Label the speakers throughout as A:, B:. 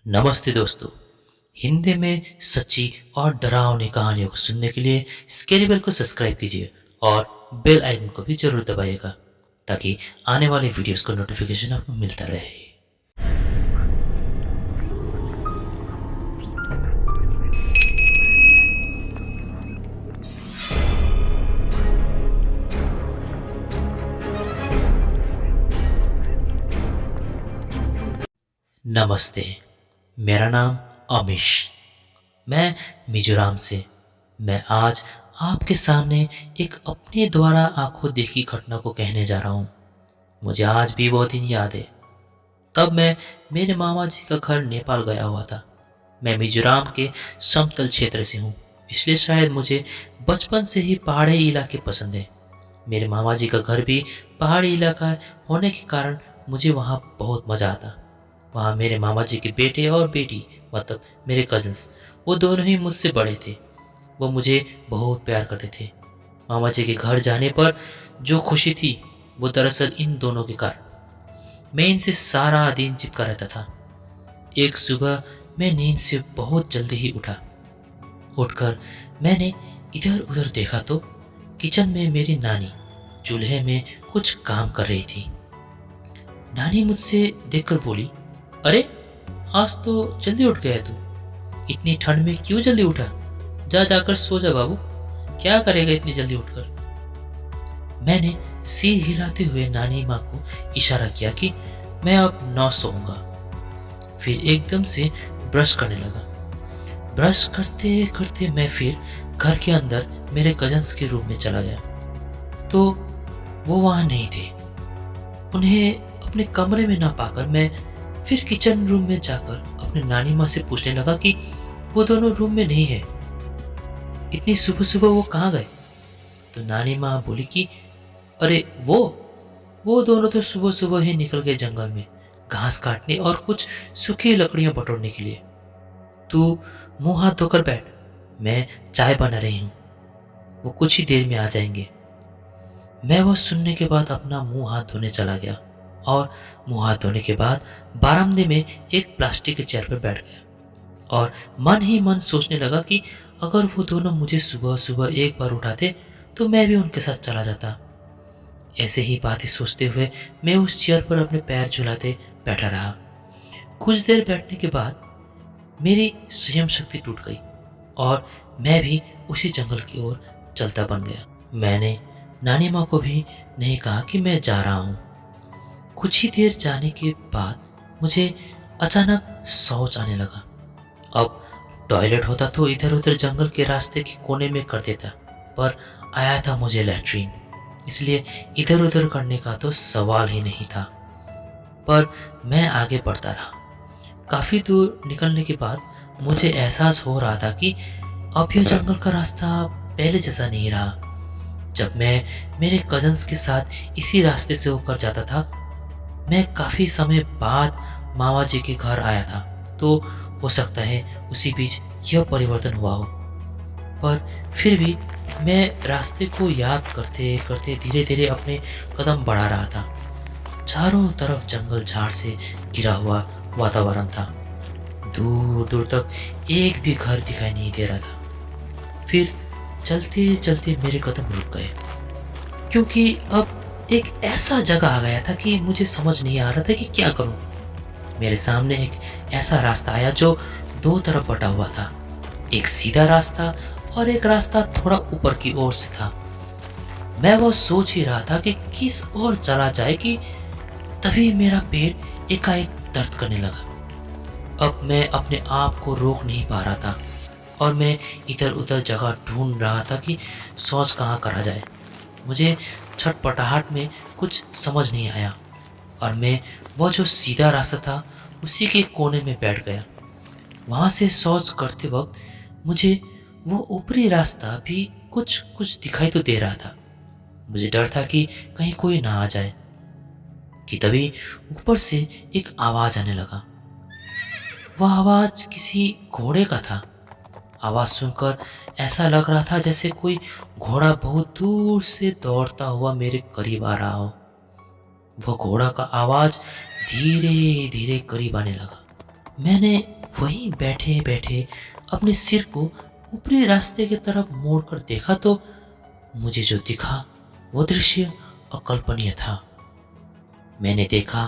A: नमस्ते दोस्तों। हिंदी में सच्ची और डरावनी कहानियों को सुनने के लिए स्केरेबल को सब्सक्राइब कीजिए और बेल आइकन को भी जरूर दबाइएगा ताकि आने वाले वीडियोस का नोटिफिकेशन आपको मिलता रहे। नमस्ते, मेरा नाम अमीश। मैं मिजोरम से। मैं आज आपके सामने एक अपने द्वारा आंखों देखी घटना को कहने जा रहा हूँ। मुझे आज भी वो दिन याद है। तब मैं मेरे मामा जी का घर नेपाल गया हुआ था। मैं मिजोरम के समतल क्षेत्र से हूँ, इसलिए शायद मुझे बचपन से ही पहाड़ी इलाके पसंद है। मेरे मामा जी का घर भी पहाड़ी इलाका होने के कारण मुझे वहाँ बहुत मज़ा आता। वहाँ मेरे मामा जी के बेटे और बेटी, मतलब मेरे कजिन्स, वो दोनों ही मुझसे बड़े थे। वो मुझे बहुत प्यार करते थे। मामा जी के घर जाने पर जो खुशी थी वो दरअसल इन दोनों के कारण। मैं इनसे सारा दिन चिपका रहता था। एक सुबह मैं नींद से बहुत जल्दी ही उठा। उठकर मैंने इधर उधर देखा तो किचन में मेरी नानी चूल्हे में कुछ काम कर रही थी। नानी मुझसे देखकर बोली, अरे आज तो जल्दी उठ गया तू। इतनी ठंड में क्यों जल्दी उठा? जा जाकर सो जा बाबू। क्या करेगा इतनी जल्दी उठकर? मैंने सिर हिलाते हुए नानी माँ को इशारा किया कि मैं अब न सोऊंगा। फिर एकदम से ब्रश करने लगा। ब्रश करते करते मैं फिर घर के अंदर मेरे कजन्स के रूम में चला गया तो वो वहाँ नहीं थे। उन्हें अपने कमरे में ना पाकर मैं फिर किचन रूम में जाकर अपने नानी माँ से पूछने लगा कि वो दोनों रूम में नहीं है। इतनी सुबह सुबह वो कहाँ गए? तो नानी माँ बोली कि अरे वो दोनों तो सुबह सुबह ही निकल गए जंगल में घास काटने और कुछ सूखी लकड़ियां बटोरने के लिए। तू मुंह हाथ धोकर बैठ, मैं चाय बना रही हूँ। वो कुछ ही देर में आ जाएंगे। मैं वह सुनने के बाद अपना मुंह हाथ धोने चला गया और मुंह हाथ धोने के बाद बारामदे में एक प्लास्टिक के चेयर पर बैठ गया और मन ही मन सोचने लगा कि अगर वो दोनों मुझे सुबह सुबह एक बार उठाते तो मैं भी उनके साथ चला जाता। ऐसे ही बातें सोचते हुए मैं उस चेयर पर अपने पैर झुलाते बैठा रहा। कुछ देर बैठने के बाद मेरी संयम शक्ति टूट गई और मैं भी उसी जंगल की ओर चलता बन गया। मैंने नानी माँ को भी नहीं कहा कि मैं जा रहा हूँ। कुछ ही देर जाने के बाद मुझे अचानक शौच आने लगा। अब टॉयलेट होता तो इधर उधर जंगल के रास्ते के कोने में कर देता, पर आया था मुझे लैट्रीन, इसलिए इधर उधर करने का तो सवाल ही नहीं था। पर मैं आगे बढ़ता रहा। काफी दूर निकलने के बाद मुझे एहसास हो रहा था कि अब यह जंगल का रास्ता पहले जैसा नहीं रहा। जब मैं मेरे कजन्स के साथ इसी रास्ते से होकर जाता था, मैं काफी समय बाद मामा जी के घर आया था, तो हो सकता है उसी बीच यह परिवर्तन हुआ हो। पर फिर भी मैं रास्ते को याद करते करते धीरे धीरे अपने कदम बढ़ा रहा था। चारों तरफ जंगल झाड़ से घिरा हुआ वातावरण था। दूर दूर तक एक भी घर दिखाई नहीं दे रहा था। फिर चलते चलते मेरे कदम रुक गए, क्योंकि अब एक ऐसा जगह आ गया था कि मुझे समझ नहीं आ रहा था कि क्या करूं। मेरे सामने एक ऐसा रास्ता आया जो दो तरफ बटा हुआ था। एक सीधा रास्ता और एक रास्ता थोड़ा ऊपर की ओर से था। मैं वो सोच ही रहा था कि किस ओर चला जाए कि तभी मेरा पेट एकाएक दर्द करने लगा। अब मैं अपने आप को रोक नहीं पा रहा था और मैं इधर उधर जगह ढूंढ रहा था कि शौच कहाँ करा जाए। मुझे छटपटाहट में कुछ समझ नहीं आया और मैं वो जो सीधा रास्ता था उसी के कोने में बैठ गया। वहाँ से शौच करते वक्त मुझे वो ऊपरी रास्ता भी कुछ कुछ दिखाई तो दे रहा था। मुझे डर था कि कहीं कोई ना आ जाए कि तभी ऊपर से एक आवाज आने लगा। वह आवाज किसी घोड़े का था। आवाज सुनकर ऐसा लग रहा था जैसे कोई घोड़ा बहुत दूर से दौड़ता हुआ मेरे करीब आ रहा हो। वह घोड़ा का आवाज धीरे धीरे करीब आने लगा। मैंने वहीं बैठे बैठे अपने सिर को ऊपरी रास्ते की तरफ मोड़कर देखा तो मुझे जो दिखा वो दृश्य अकल्पनीय था। मैंने देखा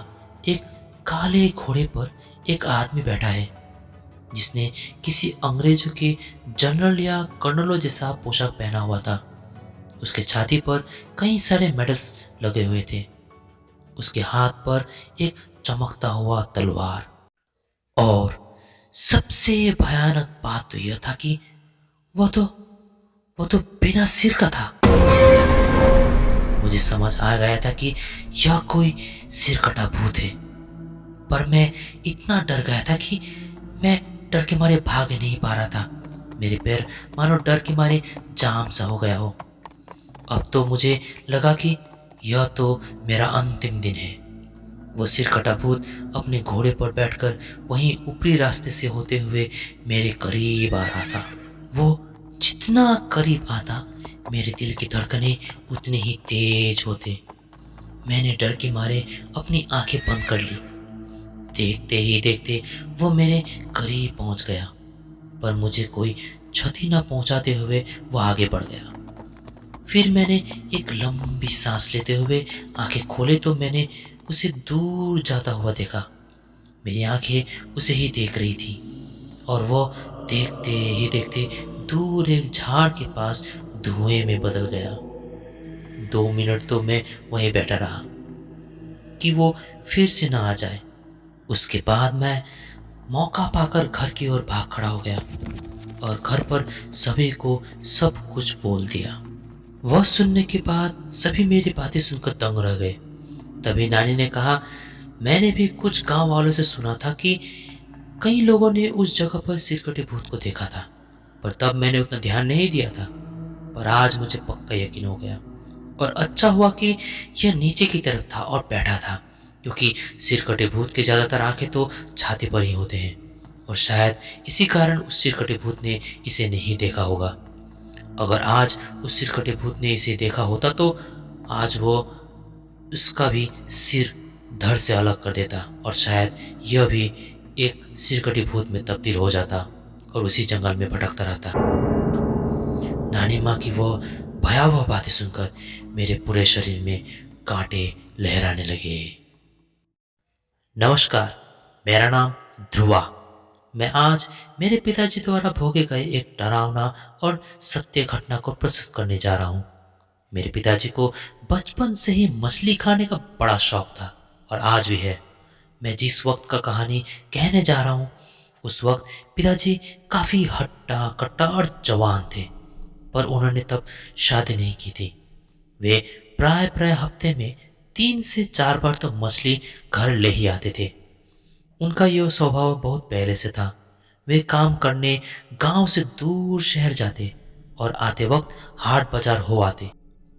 A: एक काले घोड़े पर एक आदमी बैठा है जिसने किसी अंग्रेजों के जनरल या कर्नलों जैसा पोशाक पहना हुआ था। उसके छाती पर कई सारे मेडल्स लगे हुए थे। उसके हाथ पर एक चमकता हुआ तलवार। और सबसे भयानक बात तो यह था कि वह तो वो तो बिना सिर का था। मुझे समझ आ गया था कि यह कोई सिर कटा भूत है, पर मैं इतना डर गया था कि मैं डर के मारे भाग नहीं पा रहा था। मेरे पैर मानो डर के मारे जाम सा हो गया हो। अब तो मुझे लगा कि यह तो मेरा अंतिम दिन है। वो सिर कटा भूत अपने घोड़े पर बैठकर वहीं ऊपरी रास्ते से होते हुए मेरे करीब आ रहा था। वो जितना करीब आता मेरे दिल की धड़कनें उतनी ही तेज होते। मैंने डर के मारे अपनी आंखें बंद कर ली। देखते ही देखते वो मेरे करीब पहुंच गया, पर मुझे कोई क्षति न पहुंचाते हुए वो आगे बढ़ गया। फिर मैंने एक लंबी सांस लेते हुए आंखें खोले तो मैंने उसे दूर जाता हुआ देखा। मेरी आंखें उसे ही देख रही थी और वो देखते ही देखते दूर एक झाड़ के पास धुएं में बदल गया। 2 मिनट तो मैं वहीं बैठा रहा कि वो फिर से ना आ जाए। उसके बाद मैं मौका पाकर घर की ओर भाग खड़ा हो गया और घर पर सभी को सब कुछ बोल दिया। वह सुनने के बाद सभी मेरी बातें सुनकर दंग रह गए। तभी नानी ने कहा, मैंने भी कुछ गांव वालों से सुना था कि कई लोगों ने उस जगह पर सिरकटे भूत को देखा था, पर तब मैंने उतना ध्यान नहीं दिया था। पर आज मुझे पक्का यकीन हो गया और अच्छा हुआ कि यह नीचे की तरफ था और बैठा था, क्योंकि सिरकटे भूत के ज्यादातर आंखें तो छाती पर ही होते हैं और शायद इसी कारण उस सिरकटे भूत ने इसे नहीं देखा होगा। अगर आज उस सिरकटे भूत ने इसे देखा होता तो आज वो उसका भी सिर धड़ से अलग कर देता और शायद यह भी एक सिरकटी भूत में तब्दील हो जाता और उसी जंगल में भटकता रहता। नानी माँ की वो भयावह बातें सुनकर मेरे पूरे शरीर में कांटे लहराने लगे। नमस्कार, मेरा नाम ध्रुवा। मैं आज मेरे पिताजी द्वारा भोगे गए एक डरावना और सत्य घटना को प्रस्तुत करने जा रहा हूँ। मेरे पिताजी को बचपन से ही मछली खाने का बड़ा शौक था और आज भी है। मैं जिस वक्त का कहानी कहने जा रहा हूँ उस वक्त पिताजी काफी हट्टा कट्टा और जवान थे, पर उन्होंने तब शादी नहीं की थी। वे प्राय प्राय हफ्ते में 3 से 4 बार तो मछली घर ले ही आते थे। उनका यह स्वभाव बहुत पहले से था। वे काम करने गांव से दूर शहर जाते और आते वक्त हाट बाजार हो आते।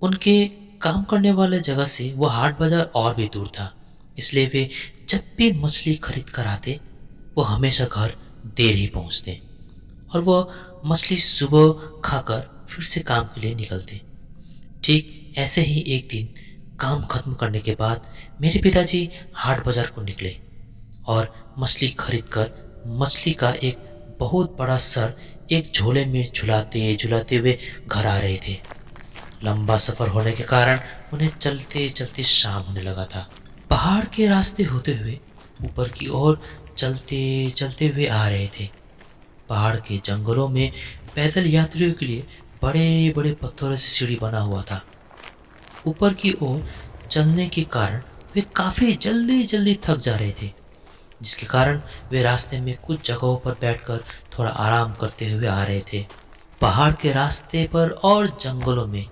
A: उनके काम करने वाले जगह से वो हाट बाजार और भी दूर था, इसलिए वे जब भी मछली खरीद कर आते वो हमेशा घर देर ही पहुंचते और वो मछली सुबह खाकर फिर से काम के लिए निकलते। ठीक ऐसे ही एक दिन काम खत्म करने के बाद मेरे पिताजी हाट बाजार को निकले और मछली खरीदकर मछली का एक बहुत बड़ा सर एक झोले में झुलाते झुलाते हुए घर आ रहे थे। लंबा सफर होने के कारण उन्हें चलते चलते शाम होने लगा था। पहाड़ के रास्ते होते हुए ऊपर की ओर चलते चलते हुए आ रहे थे। पहाड़ के जंगलों में पैदल यात्रियों के लिए बड़े बड़े पत्थरों से सीढ़ी बना हुआ था। ऊपर की ओर चलने के कारण वे काफी जल्दी जल्दी थक जा रहे थे, जिसके कारण वे रास्ते में कुछ जगहों पर बैठकर थोड़ा आराम करते हुए आ रहे थे। पहाड़ के रास्ते पर और जंगलों में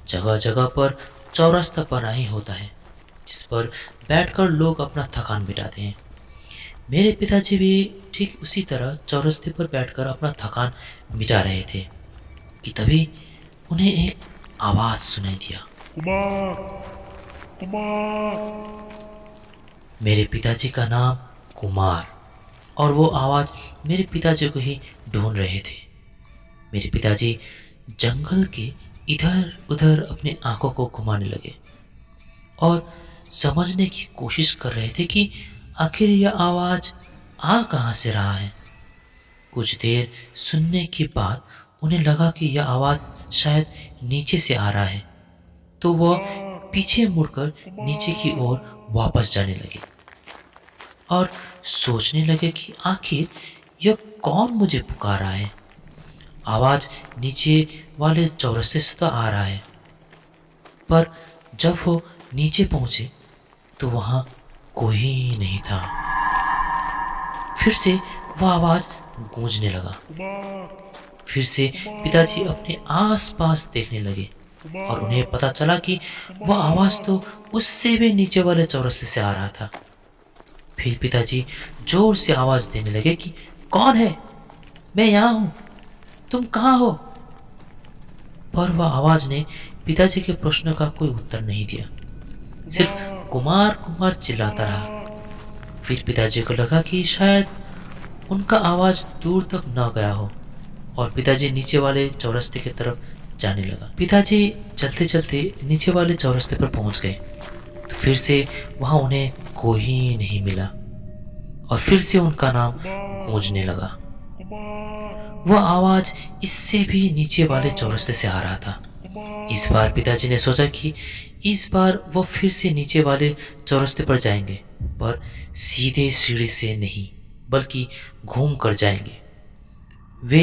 A: जगह जगह पर चौरस्ता बना ही होता है, जिस पर बैठकर लोग अपना थकान मिटाते हैं। मेरे पिताजी भी ठीक उसी तरह चौरस्ते पर बैठकर अपना थकान मिटा रहे थे कि तभी उन्हें एक आवाज सुनाई दिया।
B: कुमार, कुमार।
A: मेरे पिताजी का नाम कुमार और वो आवाज मेरे पिताजी को ही ढूंढ रहे थे। मेरे पिताजी जंगल के इधर उधर अपनी आंखों को घुमाने लगे और समझने की कोशिश कर रहे थे कि आखिर यह आवाज आ कहाँ से रहा है। कुछ देर सुनने के बाद उन्हें लगा कि यह आवाज़ शायद नीचे से आ रहा है, तो वह पीछे मुड़कर नीचे की ओर वापस जाने लगे और सोचने लगे कि आखिर यह कौन मुझे पुकार रहा है। आवाज़ नीचे वाले चौरस्ते से तो आ रहा है, पर जब वो नीचे पहुंचे तो वहां कोई नहीं था। फिर से वह आवाज़ गूंजने लगा। फिर से पिताजी अपने आसपास देखने लगे और उन्हें पता चला कि वह आवाज़ तो उससे भी नीचे वाले चौरस्ते से आ रहा था। फिर पिताजी जोर से आवाज़ देने लगे कि कौन है? मैं यहाँ हूँ, तुम कहाँ हो? पर वह आवाज़ ने पिताजी के प्रश्न का कोई उत्तर नहीं दिया, सिर्फ कुमार कुमार चिल्लाता रहा। फिर पिताजी को लगा कि शायद उनका आवाज़ दूर तक न गया हो और पिताजी नीचे वाले चौरस्ते की तरफ जाने लगा। पिताजी चलते चलते नीचे वाले चौरस्ते पर पहुंच गए तो फिर से वहां उन्हें कोई नहीं मिला और फिर से उनका नाम गूंजने लगा। वह आवाज़ इससे भी नीचे वाले चौरस्ते से आ रहा था। इस बार पिताजी ने सोचा कि इस बार वो फिर से नीचे वाले चौरस्ते पर जाएंगे, पर सीधे सीढ़ी से नहीं बल्कि घूम कर जाएंगे। वे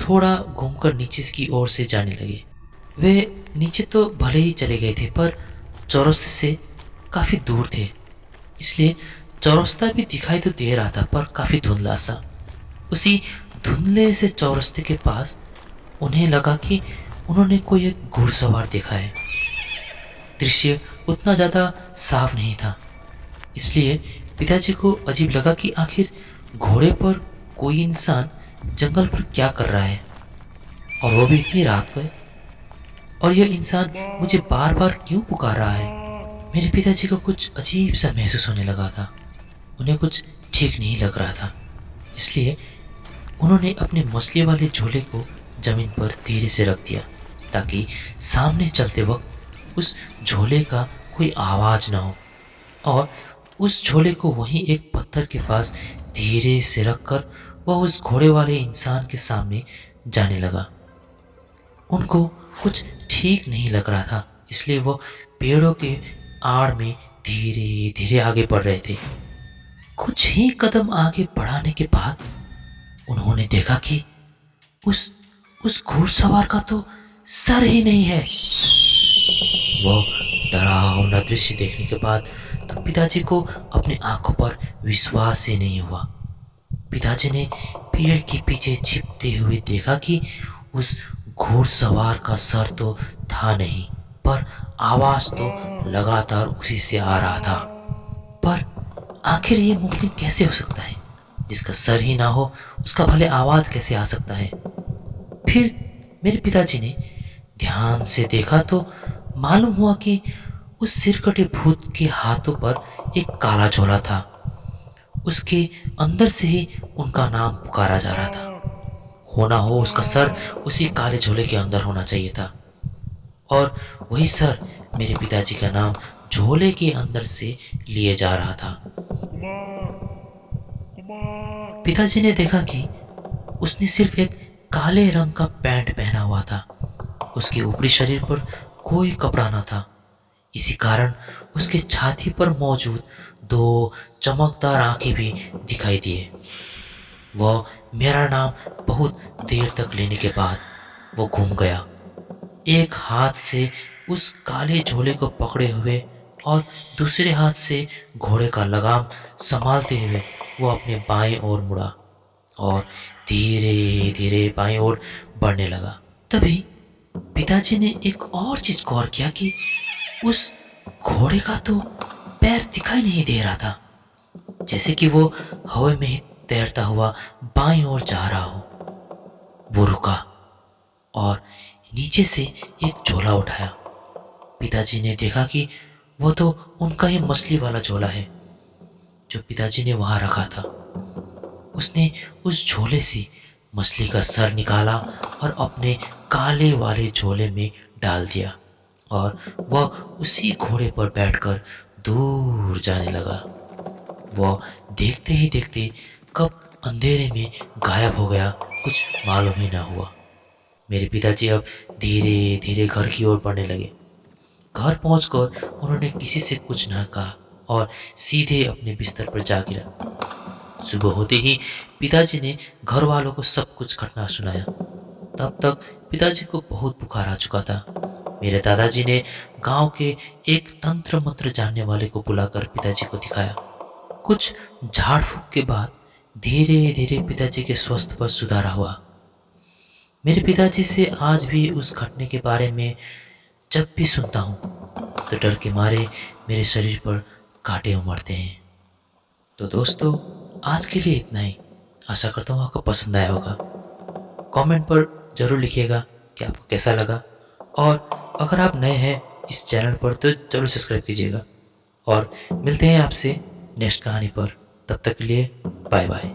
A: थोड़ा घूमकर नीचे की ओर से जाने लगे। वे नीचे तो भले ही चले गए थे, पर चौरस्ते से काफ़ी दूर थे, इसलिए चौरस्ता भी दिखाई तो दे रहा था पर काफ़ी धुंधला सा। उसी धुंधले से चौरस्ते के पास उन्हें लगा कि उन्होंने कोई एक घुड़सवार देखा है। दृश्य उतना ज़्यादा साफ नहीं था, इसलिए पिताजी को अजीब लगा कि आखिर घोड़े पर कोई इंसान जंगल पर क्या कर रहा है, और वो भी इतनी रात को है। और यह इंसान मुझे बार बार क्यों पुकार रहा है? मेरे पिताजी को कुछ अजीब सा महसूस होने लगा था। उन्हें कुछ ठीक नहीं लग रहा था, इसलिए उन्होंने अपने मछली वाले झोले को जमीन पर धीरे से रख दिया ताकि सामने चलते वक्त उस झोले का कोई आवाज़ ना हो, और उस झोले को वहीं एक पत्थर के पास धीरे से रखकर वह उस घोड़े वाले इंसान के सामने जाने लगा। उनको कुछ ठीक नहीं लग रहा था, इसलिए वो पेड़ों के आड़ में धीरे धीरे आगे बढ़ रहे थे। कुछ ही कदम आगे बढ़ाने के बाद उन्होंने देखा कि उस घुड़सवार का तो सर ही नहीं है। वो डरावना दृश्य देखने के बाद तो पिताजी को अपनी आंखों पर विश्वास ही नहीं हुआ। पिताजी ने पेड़ के पीछे छिपते हुए देखा कि उस घुड़सवार का सर तो था नहीं, पर आवाज तो लगातार उसी से आ रहा था। पर आखिर ये मुमकिन कैसे हो सकता है? जिसका सर ही ना हो उसका भले आवाज कैसे आ सकता है? फिर मेरे पिताजी ने ध्यान से देखा तो मालूम हुआ कि उस सिरकटे भूत के हाथों पर एक काला झोला था। उसके अंदर से ही उनका नाम पुकारा जा रहा था। होना हो उसका सर उसी काले झोले के अंदर होना चाहिए था, और वही सर मेरे पिताजी का नाम झोले के अंदर से लिए जा रहा था। पिताजी ने देखा कि उसने सिर्फ एक काले रंग का पैंट पहना हुआ था। उसके ऊपरी शरीर पर कोई कपड़ा न था। इसी कारण उसके छाती पर मौजूद दो चमकदार आंखें भी दिखाई दिए। वह मेरा नाम बहुत देर तक लेने के बाद वो घूम गया, एक हाथ से उस काले झोले को पकड़े हुए और दूसरे हाथ से घोड़े का लगाम संभालते हुए वो अपने बाएं ओर मुड़ा और धीरे धीरे बाएं ओर बढ़ने लगा। तभी पिताजी ने एक और चीज गौर किया कि उस घोड़े का तो पैर दिखाई नहीं दे रहा था, जैसे कि वो हवा में ही तैरता हुआ बाईं ओर जा रहा हो। वो रुका और नीचे से एक झोला उठाया। पिताजी ने देखा कि वो तो उनका ही मछली वाला झोला है जो पिताजी ने वहां रखा था। उसने उस झोले से मछली का सर निकाला और अपने काले वाले झोले में डाल दिया, और वह उसी घोड़े पर बैठकर दूर जाने लगा। वह देखते ही देखते कब अंधेरे में गायब हो गया, कुछ मालूम ही ना हुआ। मेरे पिताजी अब धीरे धीरे घर की ओर बढ़ने लगे। घर पहुंचकर उन्होंने किसी से कुछ ना कहा और सीधे अपने बिस्तर पर जा गिरा। सुबह होते ही पिताजी ने घर वालों को सब कुछ घटना सुनाया। तब तक पिताजी को बहुत बुखार आ चुका था। मेरे दादाजी ने गांव के एक तंत्र मंत्र जानने वाले को बुलाकर पिताजी को दिखाया। कुछ झाड़ फूक के बाद धीरे धीरे पिताजी के स्वास्थ्य पर सुधार हुआ। मेरे पिताजी से आज भी उस घटने के बारे में जब भी सुनता हूँ तो डर के मारे मेरे शरीर पर कांटे उमड़ते हैं। तो दोस्तों, आज के लिए इतना ही। आशा करता हूँ आपको पसंद आया होगा। कमेंट पर ज़रूर लिखिएगा कि आपको कैसा लगा, और अगर आप नए हैं इस चैनल पर तो ज़रूर सब्सक्राइब कीजिएगा। और मिलते हैं आपसे नेक्स्ट कहानी पर। तब तक के लिए बाय बाय।